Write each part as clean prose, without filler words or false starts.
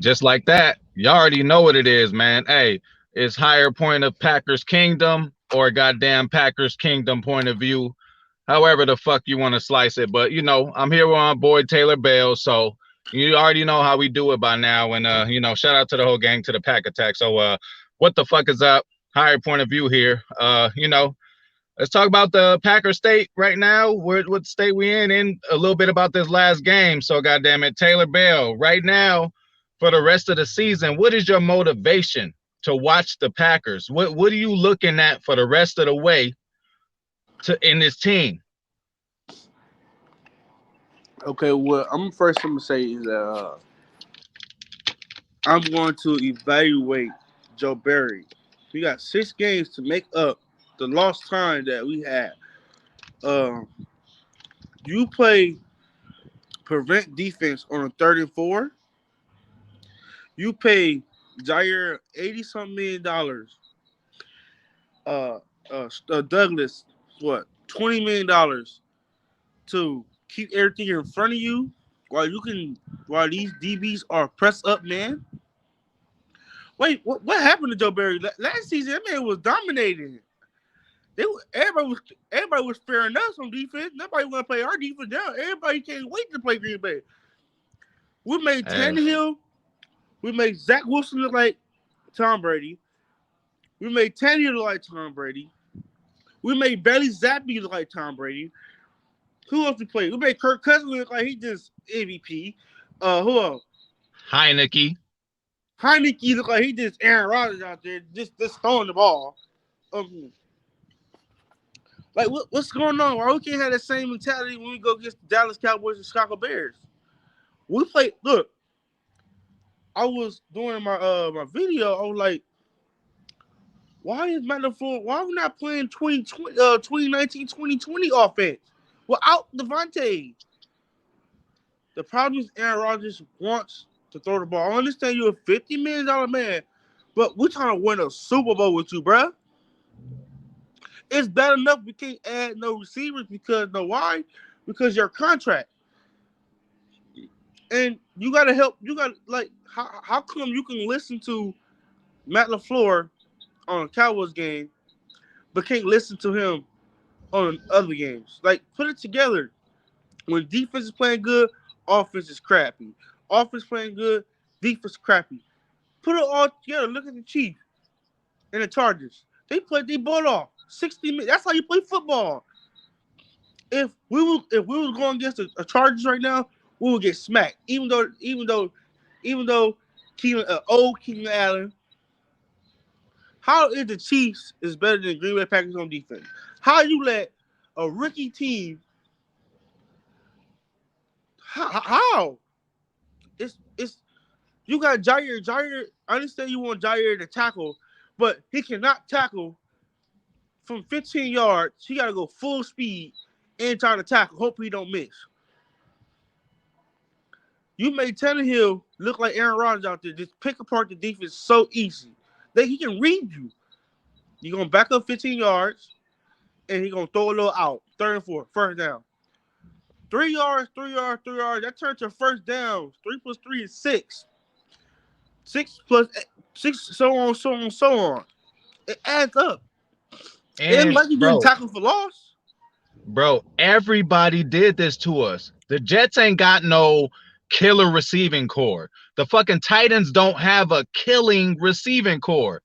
Just like that, you already know what it is, man. Hey, it's higher point of Packers Kingdom or goddamn Packers Kingdom point of view, however the fuck you want to slice it. But I'm here with my boy Taylor Bale, so you already know how we do it by now. And shout out to the whole gang to the Pack Attack. So what the fuck is up? Higher point of view here. Let's talk about the Packers state right now. What state we in, and a little bit about this last game. So, goddamn it, Taylor Bell. Right now, for the rest of the season, what is your motivation to watch the Packers? What are you looking at for the rest of the way in this team? Okay, what I'm first going to say is I'm going to evaluate Joe Barry. We got 6 games to make up the lost time that we had. You play prevent defense on a 3rd and 4. You pay Jair $80-something million. Douglas, what, $20 million to keep everything in front of you while these DBs are pressed up, man. Wait, what happened to Joe Barry? Last season, that man was dominating. Everybody was faring us on defense. Nobody want to play our defense down. Everybody can't wait to play Green Bay. We made Hey, Tannehill. We made Zach Wilson look like Tom Brady. We made Tannehill look like Tom Brady. We made Bailey Zappi look like Tom Brady. Who else we played? We made Kirk Cousins look like he just MVP. Who else? Heineke. Heineke look like he just Aaron Rodgers out there, just throwing the ball. Like what's going on? Why we can't have the same mentality when we go against the Dallas Cowboys and Chicago Bears? We play. Look, I was doing my video. I was like, why is Matt LaFleur? Why are we not playing 2019, 2020 offense without davante? The problem is Aaron Rodgers wants to throw the ball. I understand you're a $50 million man, but we're trying to win a Super Bowl with you, bruh. It's bad enough we can't add no receivers because why? Because your contract. And you gotta help. You got like how come you can listen to Matt LaFleur on a Cowboys game, but can't listen to him on other games? Like put it together. When defense is playing good, offense is crappy. Offense playing good, defense crappy. Put it all together. Look at the Chiefs and the Chargers. They bought off 60 minutes. That's how you play football. If we was going against a Chargers right now, we would get smacked. Even though Keenan Allen, how is the Chiefs is better than Green Bay Packers on defense? How you let a rookie team? How? It's you got Jair. Jair, I understand you want Jair to tackle, but he cannot tackle from 15 yards. He got to go full speed and try to tackle. Hope he don't miss. You made Tannehill look like Aaron Rodgers out there. Just pick apart the defense so easy. He can read you. You're going to back up 15 yards, and he's going to throw a little out. 3rd and 4, first down. 3 yards, 3 yards, 3 yards. That turns to first down. 3 plus 3 is 6. 6 plus 6, so on, so on, so on. It adds up. It ain't And like you getting tackled for loss. bro, everybody did this to us. The Jets ain't got no killer receiving core. The fucking Titans don't have a killing receiving core.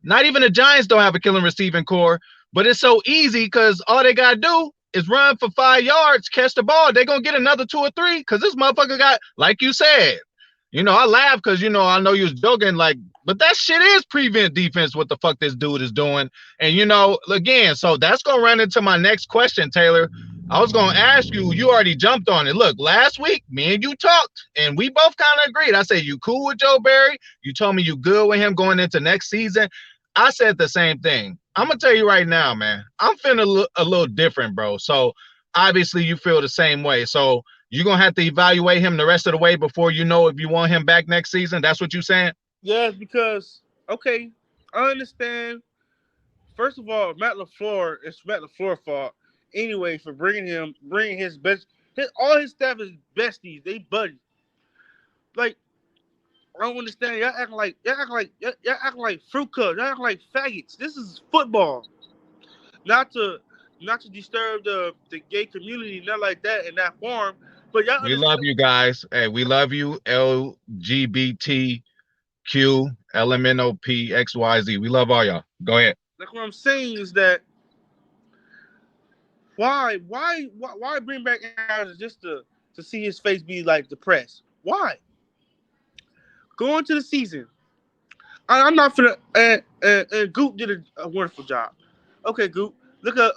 Not even the Giants don't have a killing receiving core, but it's so easy because all they got to do is run for 5 yards, catch the ball. They're going to get another 2 or 3 because this motherfucker got, like you said, I laugh because, I know you was joking, like, but that shit is prevent defense, what the fuck this dude is doing. And, again, so that's going to run into my next question, Taylor. I was going to ask you, you already jumped on it. Look, last week, me and you talked, and we both kind of agreed. I said, you cool with Joe Barry? You told me you good with him going into next season. I said the same thing. I'm going to tell you right now, man, I'm feeling a little different, bro. So, obviously, you feel the same way. So, you're going to have to evaluate him the rest of the way before you know if you want him back next season. That's what you're saying? Yes, because, okay, I understand. First of all, it's Matt LaFleur's fault anyway for bringing his best. All his staff is besties. They buddies. Like, I don't understand. Y'all acting like fruit cups. Y'all acting like faggots. This is football. Not to disturb the gay community, not like that in that form. But y'all We love understand. you guys. Hey, we love you. LGBTQ, LMNOP, XYZ. We love all y'all. Go ahead. Like what I'm saying is that why bring back Aaron Rodgers just to see his face be like depressed? Why? Go into the season. I'm not finna. And Goop did a wonderful job. Okay, Goop. Look at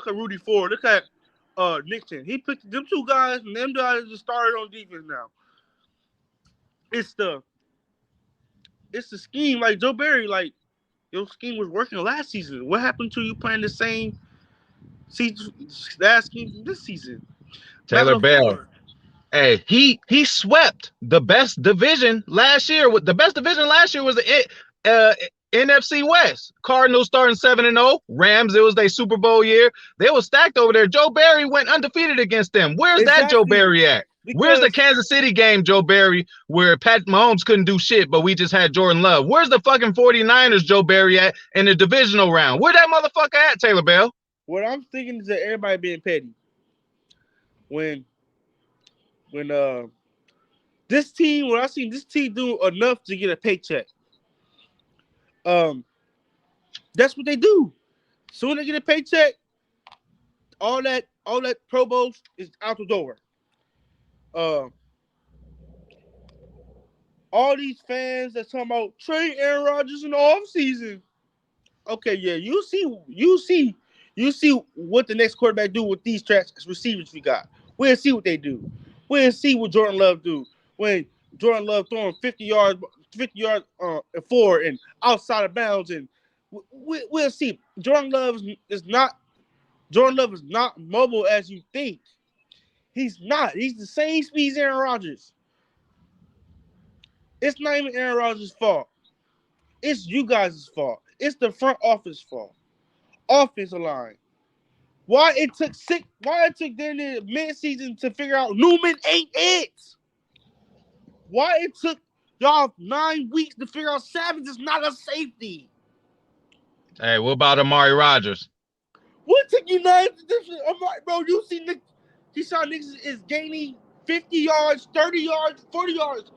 Rudy Ford. Look at Nixon. He picked them two guys, and them guys just started on defense now. It's the scheme. Like Joe Barry, like your scheme was working last season. What happened to you playing the same last scheme this season? Matt Taylor Bell. LaFleur. Hey, he swept the best division last year. The best division last year was the NFC West. Cardinals starting 7-0. Rams, it was their Super Bowl year. They were stacked over there. Joe Barry went undefeated against them. Where's that Joe Barry at? Where's the Kansas City game, Joe Barry, where Pat Mahomes couldn't do shit, but we just had Jordan Love? Where's the fucking 49ers, Joe Barry, at in the divisional round? Where that motherfucker at, Taylor Bell? What I'm thinking is that everybody being petty. When this team, when I seen this team do enough to get a paycheck, that's what they do. Soon they get a paycheck, all that Pro Bowls is out the door. All these fans that's talking about trade Aaron Rodgers in the offseason. Okay, yeah, you see what the next quarterback do with these trash receivers we got. We'll see what they do. We'll see what Jordan Love do when Jordan Love throwing 50 yards forward and outside of bounds, and we'll see. Jordan Love is not mobile as you think. He's not. He's the same speed as Aaron Rodgers. It's not even Aaron Rodgers' fault. It's you guys' fault. It's the front office fault. Offensive line. Why it took them in mid-season to figure out Newman ain't it? Why it took y'all 9 weeks to figure out Savage is not a safety? Hey, what about Amari Rodgers? What took you 9 bro, you see Nick Keyshawn Nixon is gaining 50 yards, 30 yards, 40 yards.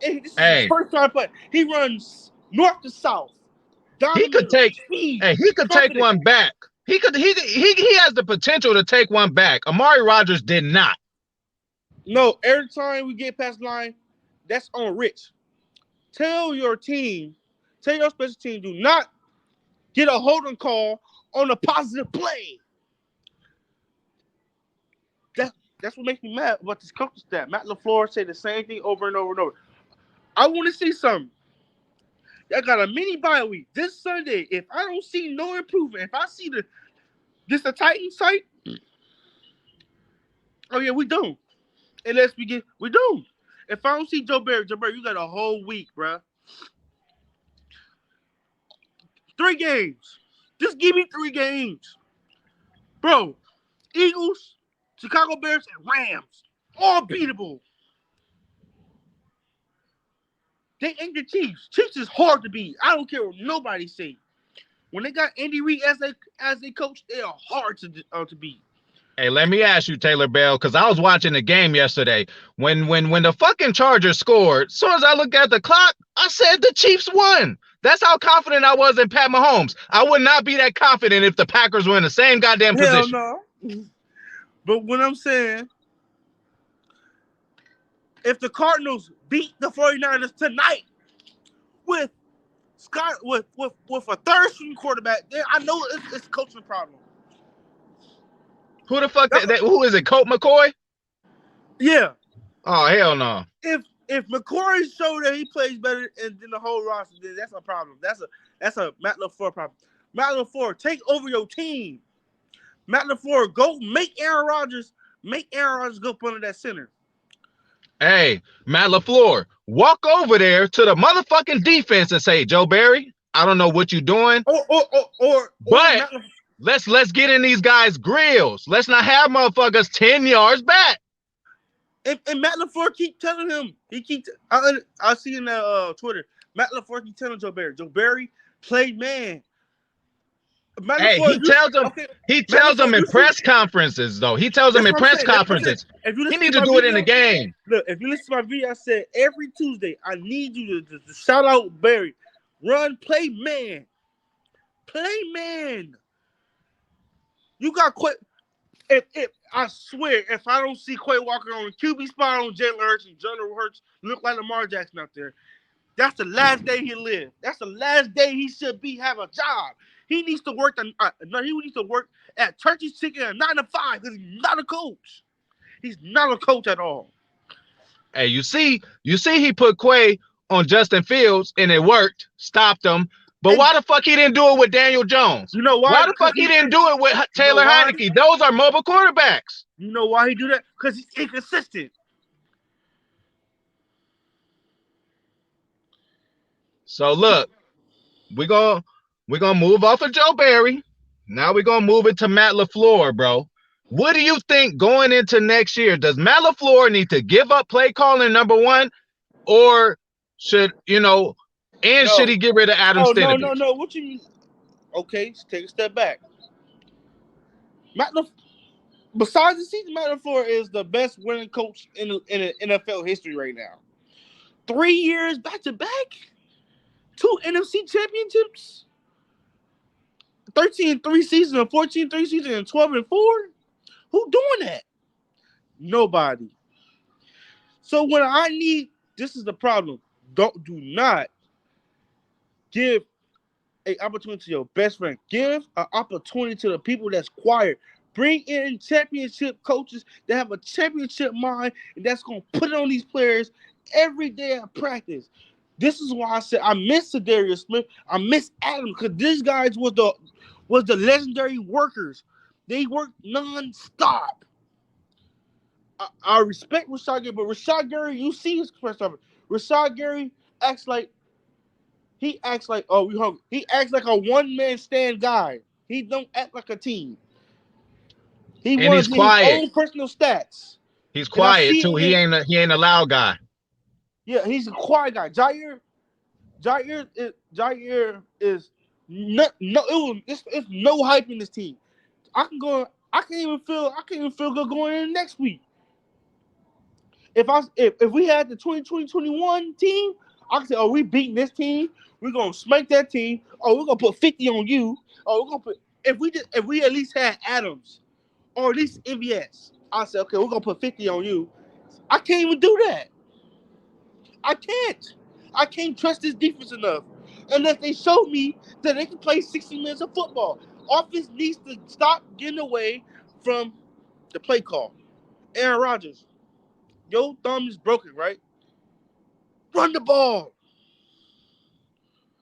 And this is his first time play. He runs north to south. He could take one back. He has the potential to take one back. Amari Rodgers did not. No, every time we get past the line, that's on Rich. Tell your special team, do not get a holding call on a positive play. That's what makes me mad about this coaching staff. Matt LaFleur said the same thing over and over and over. I want to see something. Y'all got a mini bye week this Sunday. If I don't see no improvement, if I see the Titans site, oh yeah, we do. Unless we do. If I don't see Joe Barry, you got a whole week, bro. 3 games. Just give me 3 games, bro. Eagles, Chicago Bears, and Rams, all beatable. They ain't the Chiefs. Chiefs is hard to beat. I don't care what nobody say. When they got Andy Reid as they coach, they are hard to beat. Hey, let me ask you, Taylor Bell, because I was watching the game yesterday. When the fucking Chargers scored, as soon as I looked at the clock, I said the Chiefs won. That's how confident I was in Pat Mahomes. I would not be that confident if the Packers were in the same goddamn position. Hell no. But what I'm saying, if the Cardinals beat the 49ers tonight with a third string quarterback, then I know it's a coaching problem. Who the fuck? Who is it? Colt McCoy? Yeah. Oh hell no. If McCoy showed that he plays better than the whole roster, then that's a problem. That's a Matt LaFleur problem. Matt LaFleur, take over your team. Matt LaFleur, go make Aaron Rodgers go up under that center. Hey, Matt LaFleur, walk over there to the motherfucking defense and say, Joe Barry, I don't know what you're doing. But let's get in these guys' grills. Let's not have motherfuckers 10 yards back. And Matt LaFleur keep telling him. I see in Twitter. Matt LaFleur keep telling Joe Barry, play man. Matt Hey, LaFleur, he Matt tells them LaFleur, in press conferences, though. He tells them that's in what I'm press saying. That's what I'm saying. conferences. If you He listen need to to my do it in the video, game. look. If you listen to my video, I said every Tuesday I need you to shout out Barry, run, play man, play man. You got quit. If I swear, if I don't see Quay Walker on the QB spot on Jalen Hurts and Jalen Hurts look like Lamar Jackson out there, that's the last day he live. That's the last day he should have a job. He needs to work. He needs to work at Turkey's Chicken at 9 to 5 because he's not a coach. He's not a coach at all. Hey, you see, he put Quay on Justin Fields and it worked, stopped him. But And why the fuck he didn't do it with Daniel Jones? you know why? Why the fuck he didn't do it with Taylor why? Heineke? Those are mobile quarterbacks. You know why he do that? Because he's inconsistent. So look, we're gonna move off of Joe Barry. Now we're gonna move it to Matt LaFleur, bro. What do you think going into next year? Does Matt LaFleur need to give up play calling, number one, or should No. should he get rid of Adam Stenavich? No. What you mean? Okay, let's take a step back. Besides the season, Matt LaFleur is the best winning coach in NFL history right now. 3 years back to back, 2 NFC championships, 13-3 season, and 14-3 season, and 12-4. Who doing that? Nobody. So when I need, this is the problem. Do not give an opportunity to your best friend. Give an opportunity to the people that's quiet. Bring in championship coaches that have a championship mind and that's going to put it on these players every day at practice. This is why I said I miss Darius Smith. I miss Adam because these guys was the legendary workers. They worked non-stop. I respect Rashad Gary, but Rashad Gary, you see his press conference. Rashad Gary acts like oh, we hungry. He acts like a one-man stand guy. He don't act like a team. He And wants he's his quiet. own personal stats. He's quiet too. He ain't a loud guy. Yeah, he's a quiet guy. Jair is it's no hype in this team. I can't even feel good going in next week. If we had the 2020-21 team, I could say, oh, we beating this team. We're gonna smack that team. Oh, we're gonna put 50 on you. Oh, we're gonna put if we at least had Adams or at least MVS, I said, okay, we're gonna put 50 on you. I can't even do that. I can't. I can't trust this defense enough unless they show me that they can play 60 minutes of football. Offense needs to stop getting away from the play call. Aaron Rodgers, your thumb is broken, right? Run the ball.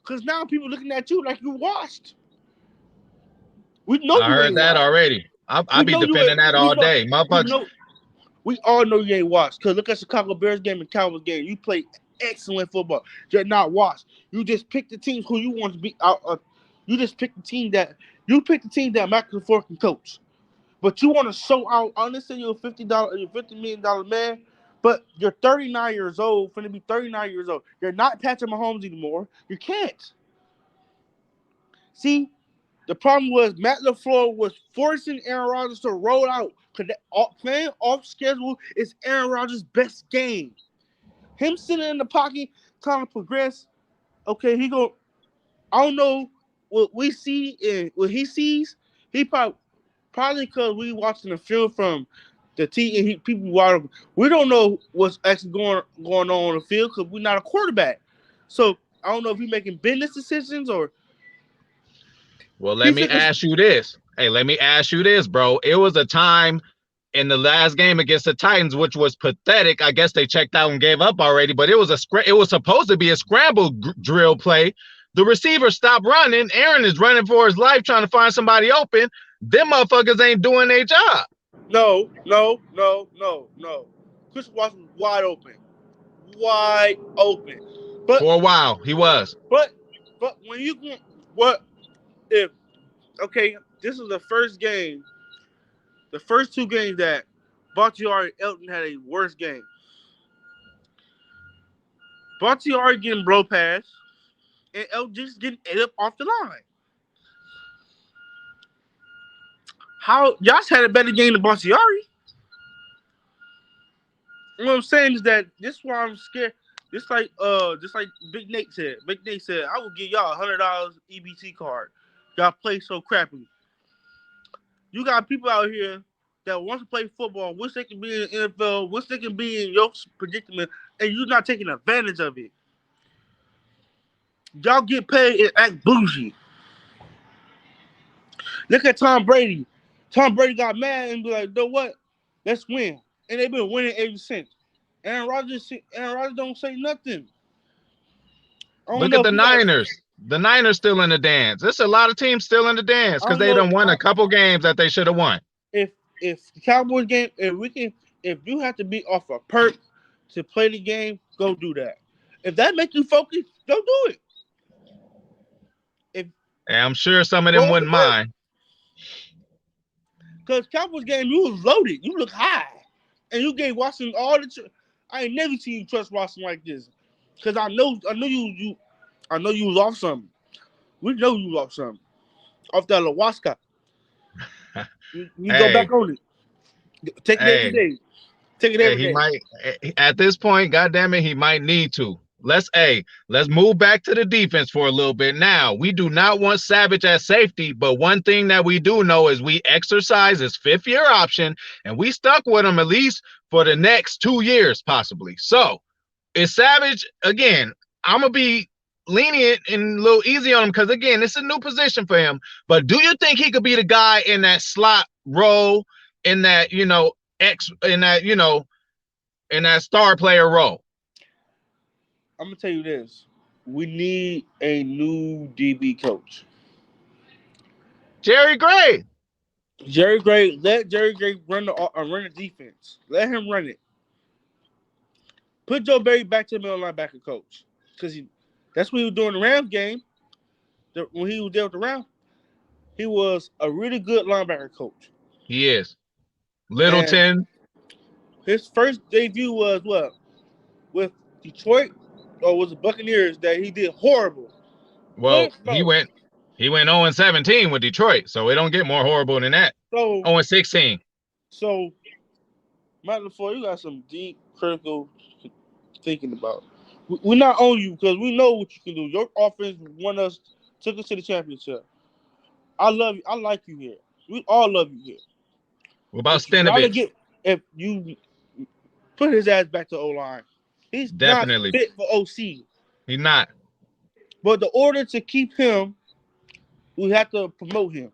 Because now people looking at you like you washed. We know I you heard ain't that washed. already. I'll be defending that all day. We all know you ain't washed. Because look at Chicago Bears game and Cowboys game. You play excellent football. You're not washed. You just pick the teams who you want to be out. You just pick the team that Matt LaFleur can coach. But you want to show out. I understand you're $50 million man, but you're 39 years old, finna be 39 years old. You're not Patrick Mahomes anymore. You can't. See, the problem was Matt LaFleur was forcing Aaron Rodgers to roll out. Because playing off schedule is Aaron Rodgers' best game. Him sitting in the pocket, trying to progress. Okay, I don't know what we see and what he sees. He probably because we watching the film from the people watching. We don't know what's actually going on the field because we're not a quarterback. So I don't know if he's making business decisions or. Well, let me ask you this. Hey, let me ask you this, bro. It was a time in the last game against the Titans, which was pathetic. I guess they checked out and gave up already, but it was supposed to be a scramble drill play. The receiver stopped running. Aaron is running for his life trying to find somebody open. Them motherfuckers ain't doing their job. No. Chris Watson was wide open. But for a while, he was. But when you can, what if? Okay, this is the first game. The first 2 games that Bakhtiari and Elton had a worse game. Bakhtiari getting blow pass, and Elton just getting ate up off the line. How Josh had a better game than Bakhtiari? What I'm saying is that this is why I'm scared. Just like Big Nate said. Big Nate said, I will give y'all $100 EBT card. Y'all play so crappy. You got people out here that want to play football, wish they can be in the NFL, wish they can be in your predicament, and you're not taking advantage of it. Y'all get paid and act bougie. Look at Tom Brady. Tom Brady got mad and be like, you know what? Let's win. And they've been winning ever since. Aaron Rodgers don't say nothing. Look at the Niners. The Niners still in the dance. There's a lot of teams still in the dance because they done won a couple games that they should have won. If the Cowboys game, if you have to be off a perk to play the game, go do that. If that makes you focus, go do it. I'm sure some of them wouldn't mind. Because Cowboys game, you was loaded. You look high. And you gave Washington all the I ain't never seen you trust Washington like this. Because I know you was off something. We know you was off something. Off that Alawaska. You go back on it. Take it every day. Take it every day. He might at this point, goddamn it, he might need to. Let's move back to the defense for a little bit. Now, we do not want Savage at safety, but one thing that we do know is we exercise his 5th-year option, and we stuck with him at least for the next 2 years, possibly. So, is Savage, again, I'm going to be lenient and a little easy on him because, again, it's a new position for him. But do you think he could be the guy in that slot role, in that, in that star player role? I'm going to tell you this. We need a new DB coach. Jerry Gray. Let Jerry Gray run the defense. Let him run it. Put Joe Barry back to the middle linebacker coach. Because that's what he was doing in the Rams game. When he was there with the Rams, he was a really good linebacker coach. He is. Littleton. And his first debut was what? With Detroit? Or was it Buccaneers that he did horrible? Well, he went 0-17 with Detroit, so it don't get more horrible than that. So 0-16. So, Matt LaFleur, you got some deep, critical thinking about. We're not on you because we know what you can do. Your offense took us to the championship. I love you. I like you here. We all love you here. What about Stenavich? If you put his ass back to O-line. He's definitely not fit for OC. He's not. But the order to keep him, we have to promote him.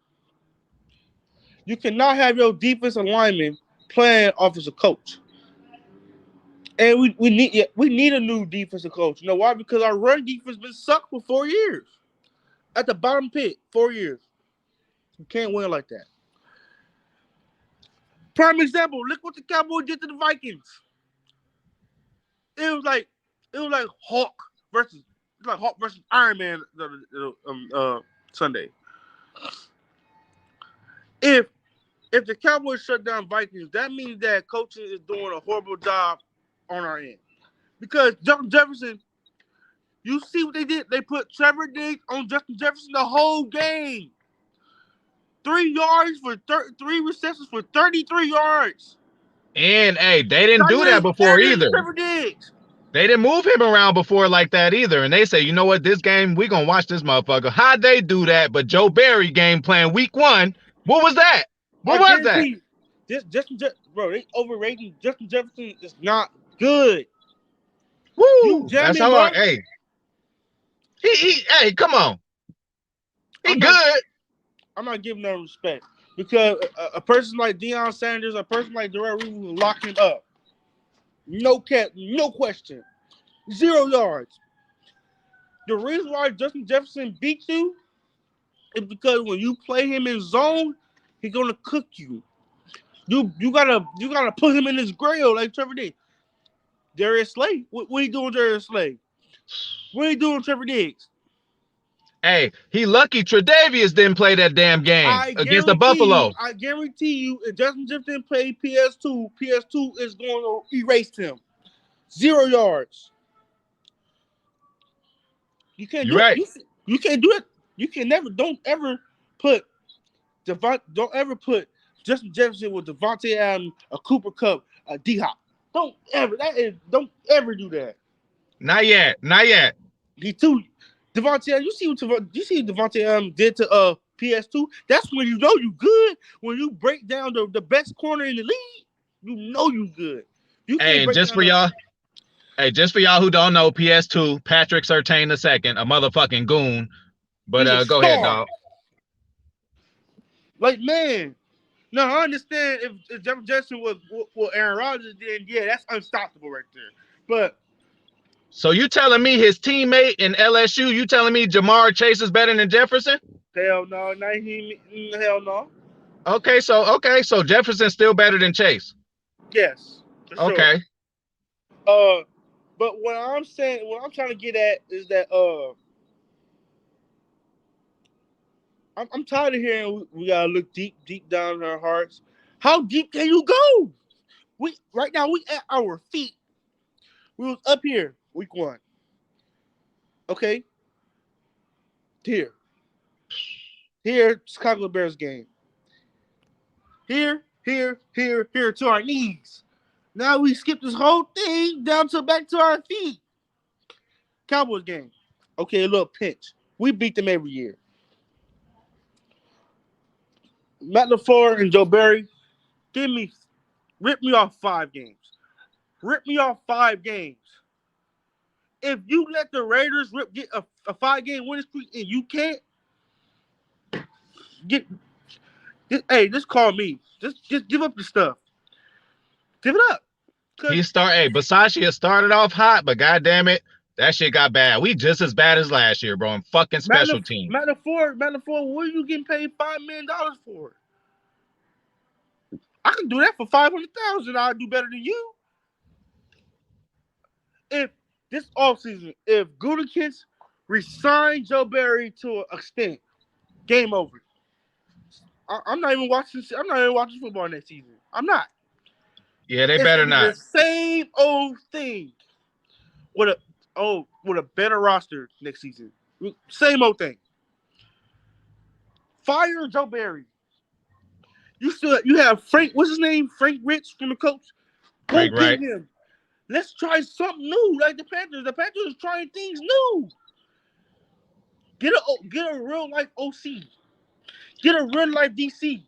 You cannot have your defensive lineman playing off as a coach. And we need a new defensive coach. You know why? Because our run defense been sucked for 4 years. At the bottom pit, 4 years. You can't win like that. Prime example, look what the Cowboys did to the Vikings. It was like Hawk versus Iron Man Sunday. If the Cowboys shut down Vikings, that means that coaching is doing a horrible job on our end. Because Justin Jefferson, you see what they did? They put Trevor Diggs on Justin Jefferson the whole game. 3 yards for 3 receptions for 33 yards. And they didn't do that before either. They didn't move him around before like that either. And they say, you know what, this game, we're going to watch this motherfucker. How'd they do that? But Joe Barry game plan week 1, what was that? What was that? Bro, they overrating Justin Jefferson is not good. Woo! That's how hey, come on. Good. I'm not giving no respect. Because a person like Deion Sanders, a person like Darrell Reeves will lock him up. No question. 0 yards. The reason why Justin Jefferson beat you is because when you play him in zone, he's gonna cook you. You gotta put him in his grill like Trevor did. Darius Slay. What are you doing, Darius Slay? What are you doing, Trevor Diggs? Hey, he lucky Tre'Davious didn't play that damn game against the Buffalo. I guarantee you, if Justin Jefferson played PS2, PS2 is going to erase him. 0 yards. You can't You're do right. it. You can't do it. You can never. Don't ever put Justin Jefferson with Davante Adams, a Cooper Kupp, a D Hop. Don't ever. Don't ever do that. Not yet. Not yet. He too. Davante, you see what Davante did to PS2? That's when you know you good. When you break down the best corner in the league, you know you good. You can't Hey, break just down for y'all. Hey, just for y'all who don't know, PS2, Patrick Surtain II, a motherfucking goon. he's a But go ahead, star. dog. Like, man. Now I understand if Jeff Jackson was Aaron Rodgers, then yeah, that's unstoppable right there. But So you telling me his teammate in LSU, you telling me Jamar Chase is better than Jefferson? hell no, hell no. Okay, so Jefferson's still better than Chase. Yes, for sure. Okay. But what I'm trying to get at is that I'm tired of hearing we gotta look deep down in our hearts. How deep can you go? Right now we at our feet. We was up here week 1. Okay. Here, Chicago Bears game. Here to our knees. Now we skip this whole thing back to our feet. Cowboys game. Okay, a little pinch. We beat them every year. Matt LaFleur and Joe Barry, rip me off 5 games. Rip me off 5 games. If you let the Raiders get a 5-game winning streak and you can't just call me. Just give up the stuff. Give it up. Basashia has started off hot, but goddamn it, that shit got bad. We just as bad as last year, bro. And fucking special team. Matt LaFleur, what are you getting paid $5 million for? I can do that for $500,000. I'll do better than you. If this offseason, if Gutekunst resign Joe Barry to an extent, game over. I'm not even watching football next season. I'm not. Yeah, they better not. The same old thing with a better roster next season. Same old thing. Fire Joe Barry. You have Frank. What's his name? Frank Rich from the coach. Go get him. Let's try something new, like the Panthers. The Panthers are trying things new. Get a real life OC. Get a real life DC.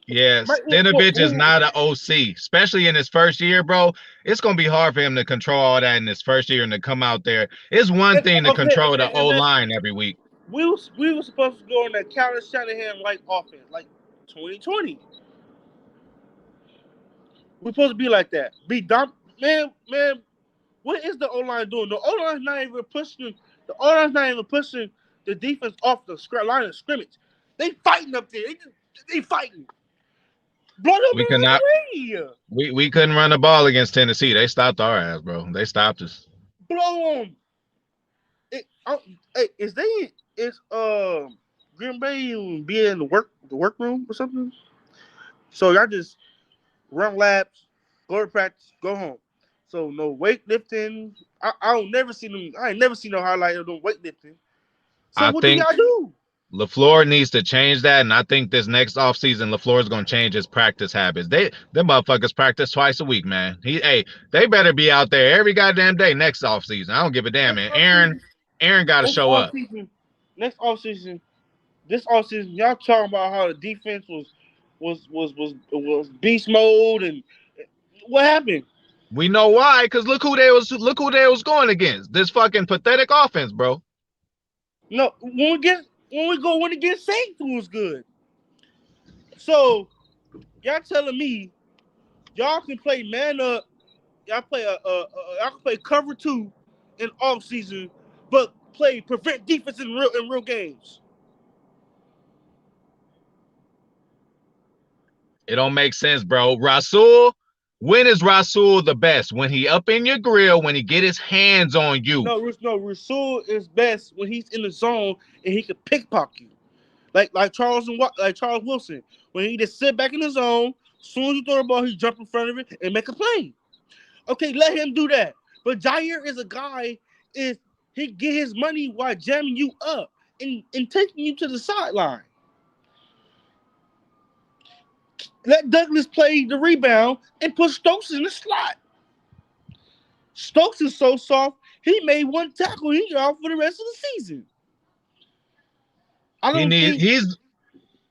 Yes, Dinovich is not an OC, especially in his first year, bro. It's gonna be hard for him to control all that in his first year and to come out there. It's one thing to control the O line every week. We were supposed to go on that Kyle Shanahan like offense, like 2020. We're supposed to be like that. Be dumb, man. What is the O line doing? The O line's not even pushing. The O line's not even pushing the defense off the line of scrimmage. They fighting up there. They fighting. We couldn't run the ball against Tennessee. They stopped our ass, bro. They stopped us. Blow them. Is Green Bay be in the workroom or something? So y'all just run laps, go to practice, go home. So no weightlifting. I ain't never seen no highlight of them weightlifting. So what do y'all do? LaFleur needs to change that, and I think this next offseason, LaFleur is going to change his practice habits. Them motherfuckers practice twice a week, man. They better be out there every goddamn day next offseason. I don't give a damn, man. Aaron got to show up. Next offseason, y'all talking about how the defense was beast mode, and what happened? We know why, because look who they was going against. This fucking pathetic offense, bro. No, when we go win against Saints, who was good. So y'all telling me y'all can play man up, y'all can play cover 2 in off season, but prevent defense in real games. It don't make sense, bro. Rasul When is Rasul the best? When he up in your grill, when he get his hands on you. No, Rasul is best when he's in the zone and he can pickpocket you. Like Charles Wilson. When he just sit back in the zone, as soon as you throw the ball, he jump in front of it and make a play. Okay, let him do that. But Jair is a guy, if he get his money while jamming you up and taking you to the sideline. Let Douglas play the rebound and put Stokes in the slot. Stokes is so soft, he made one tackle, he out for the rest of the season.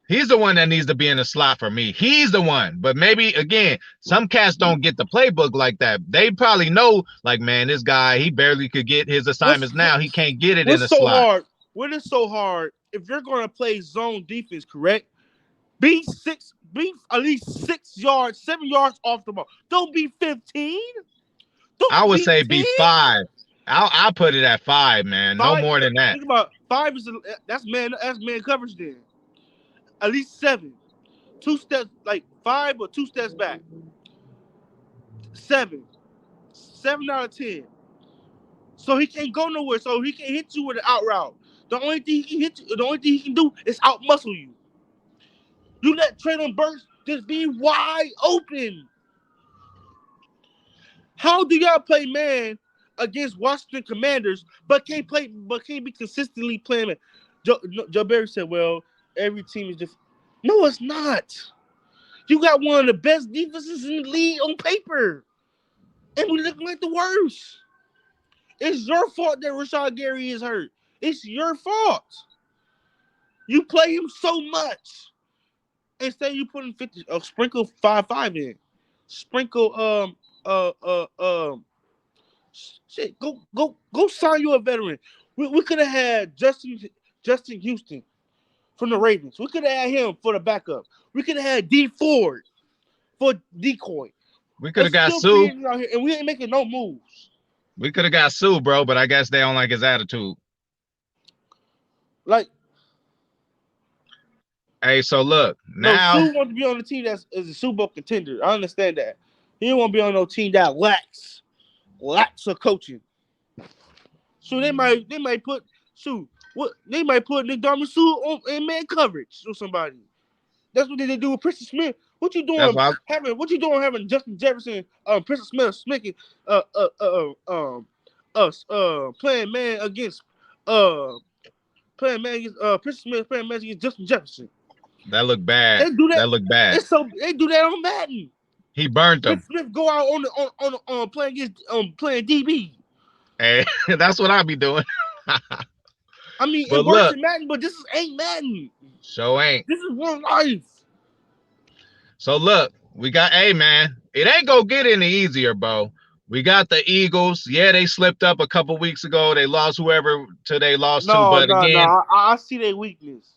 He's the one that needs to be in the slot for me. He's the one. But maybe, again, some cats don't get the playbook like that. They probably know, like, man, this guy, he barely could get his assignments now. He can't get it in the slot. What is so hard? If you're going to play zone defense, correct? Be at least 6 yards, 7 yards off the ball. Don't be 15. I would say be 5. I'll put it at 5, man. 5, no more than that. Think about 5 that's man coverage then. At least 7. 2 steps, like 5 or 2 steps back. 7 out of 10. So he can't go nowhere. So he can hit you with an out route. The only thing he can do is out muscle you. You let Traylon Burks just be wide open. How do y'all play man against Washington Commanders, but can't be consistently playing man? Joe Barry said, "Well, every team is different." No, it's not. You got one of the best defenses in the league on paper, and we looking like the worst. It's your fault that Rashad Gary is hurt. It's your fault. You play him so much. Instead, you put in 50. Sprinkle 5-5 in. Sprinkle shit. Go sign you a veteran. We could have had Justin Houston from the Ravens. We could have had him for the backup. We could have had D Ford for decoy. We could have got Sue, and we ain't making no moves. We could have got Sue, bro, but I guess they don't like his attitude. Like, hey, so look now. Sue wants to be on the team that's a Super Bowl contender. I understand that. He don't want to be on no team that lacks of coaching. So they might put Sue. What they might put Nick Darman Sue on in man coverage or somebody. That's what they do with Preston Smith. What you doing having Justin Jefferson, Preston Smith playing man against Preston Smith playing man against Justin Jefferson. That looked bad. That looked bad. They do that on Madden. He burnt them. Smith go out on playing against playing DB. Hey, that's what I be doing. I mean, it works in Madden, but this ain't Madden. So ain't. This is real life. So look, we got man. It ain't gonna get any easier, bro. We got the Eagles. Yeah, they slipped up a couple weeks ago. They lost whoever they lost to. But again, I see their weakness.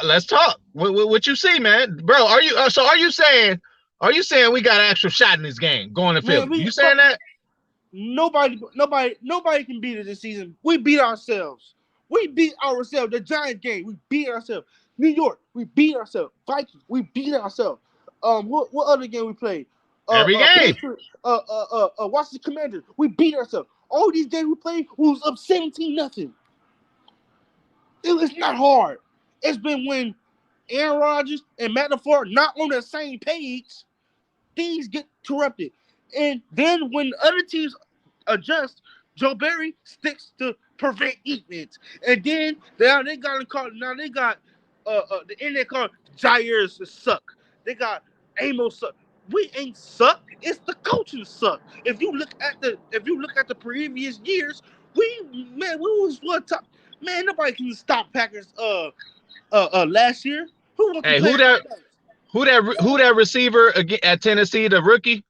Let's talk. What you see, man, bro? Are you saying we got an actual shot in this game going to Philly? You saying that? Nobody can beat us this season. We beat ourselves. The Giants game, we beat ourselves. New York, we beat ourselves. Vikings, we beat ourselves. What other game we played? Every game. Washington Commanders, we beat ourselves. All these games we played, we was up 17-0. It's not hard. It's been when Aaron Rodgers and Matt LaFleur not on the same page, things get corrupted. And then when other teams adjust, Joe Barry sticks to prevent events. And then they got the internet called Jair's suck. They got Amos suck. We ain't suck. It's the coaching suck. If you look at the previous years, we was what top. Man, nobody can stop Packers last year. Who that receiver at Tennessee, the rookie?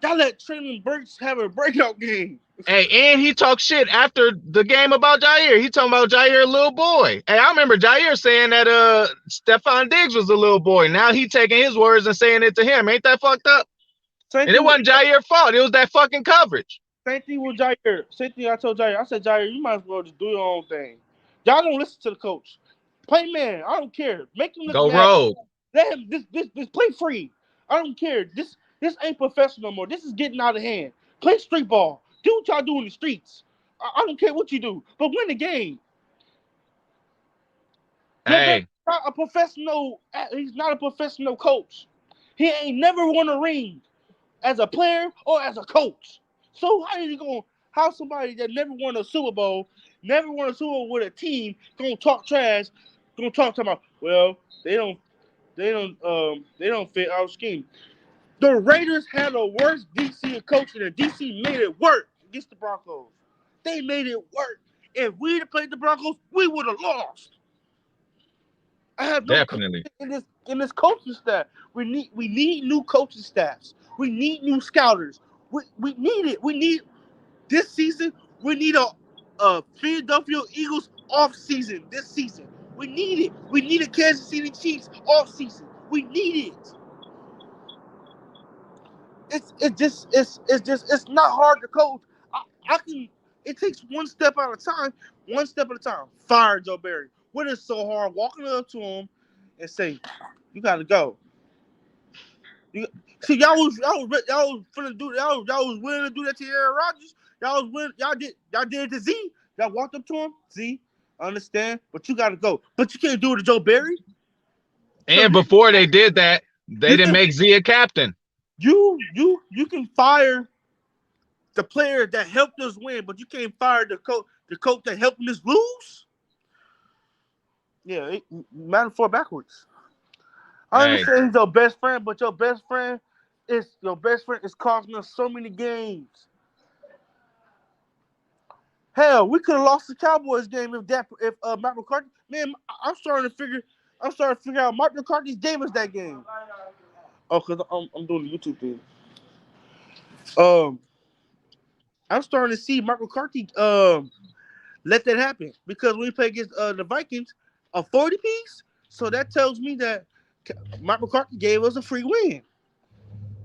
Y'all let Traylon Burks have a breakout game. Hey, and he talked shit after the game about Jair. He talking about Jair, a little boy. Hey, I remember Jair saying that Stephon Diggs was a little boy. Now he taking his words and saying it to him. Ain't that fucked up? And it wasn't Jair's fault. It was that fucking coverage. Same thing with Jair. Same thing I told Jair. I said, Jair, you might as well just do your own thing. Y'all don't listen to the coach. Play man. I don't care. Make him look go rogue. Let him just play free. I don't care. This ain't professional no more. This is getting out of hand. Play street ball. Do what y'all do in the streets. I don't care what you do, but win the game. Joe Barry's Hey, not a professional. He's not a professional coach. He ain't never won a ring as a player or as a coach. So how is he going? How somebody that never won a Super Bowl, never won a Super Bowl with a team, gonna talk trash? Gonna talk about? Well, they don't fit our scheme. The Raiders had a worse DC coach, and the DC made it work against the Broncos. They made it work. If we'd have played the Broncos, we would have lost. I have no definitely. confidence in this coaching staff. We need new coaching staffs. We need new scouters. We need it. We need this season. We need a Philadelphia Eagles off season this season. We need it. We need a Kansas City Chiefs off season. We need it. It's not hard to coach. I can. It takes one step at a time. One step at a time. Fire Joe Barry. What is so hard? Walking up to him and say, "You got to go." You, see, y'all was finna do y'all was willing to do that to Aaron Rodgers. Y'all was willing. Y'all did it to Z. Y'all walked up to him. Z, I understand, but you got to go. But you can't do it to Joe Barry. So And before they did that, they didn't make Z a captain. you can fire the player that helped us win, but you can't fire the coach that helped us lose. Yeah, metaphor backwards. I Hey, understand he's your best friend, but your best friend is costing us so many games. Hell, we could have lost the Cowboys game if Mike McCarthy. Man, I'm starting to figure out Mike McCarthy's game is that game. Oh, cause I'm doing the YouTube thing. Um, I'm starting to see Mike McCarthy let that happen because when we play against the Vikings, a 40 piece. So that tells me that Mike McCarthy gave us a free win.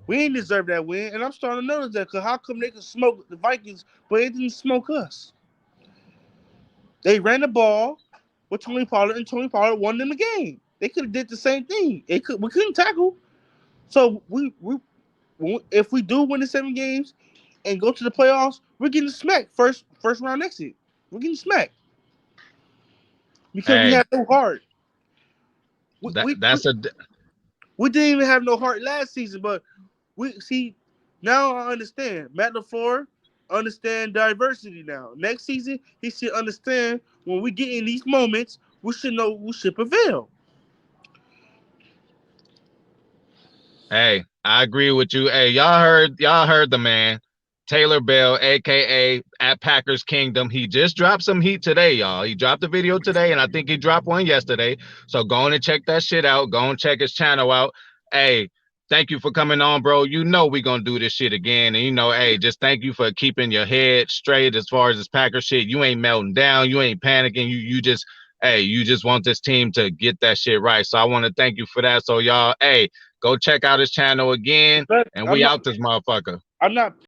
We didn't deserve that win, and I'm starting to notice that. Cause how come they could smoke the Vikings, but they didn't smoke us? They ran the ball with Tony Pollard, and Tony Pollard won them the game. They could have did the same thing. We couldn't tackle. So if we do win the 7 games and go to the playoffs, we're getting smacked first round exit. We're getting smacked because we hey, have no heart. We, we, we, that's a we didn't even have no heart last season, but we see now I understand. Matt LaFleur understand diversity now. Next season, he should understand when we get in these moments, we should know we should prevail. Hey, I agree with you. Hey, y'all heard the man, Taylor Bell, aka at Packers Kingdom. He just dropped some heat today, y'all. He dropped a video today, and I think he dropped one yesterday. So go on and check that shit out. Go and check his channel out. Hey, thank you for coming on, bro. You know we gonna do this shit again. And hey, just thank you for keeping your head straight as far as this Packers shit. You ain't melting down, you ain't panicking. You just want this team to get that shit right. So I want to thank you for that. So y'all, hey, go check out his channel again, and I'm we not out this motherfucker. I'm not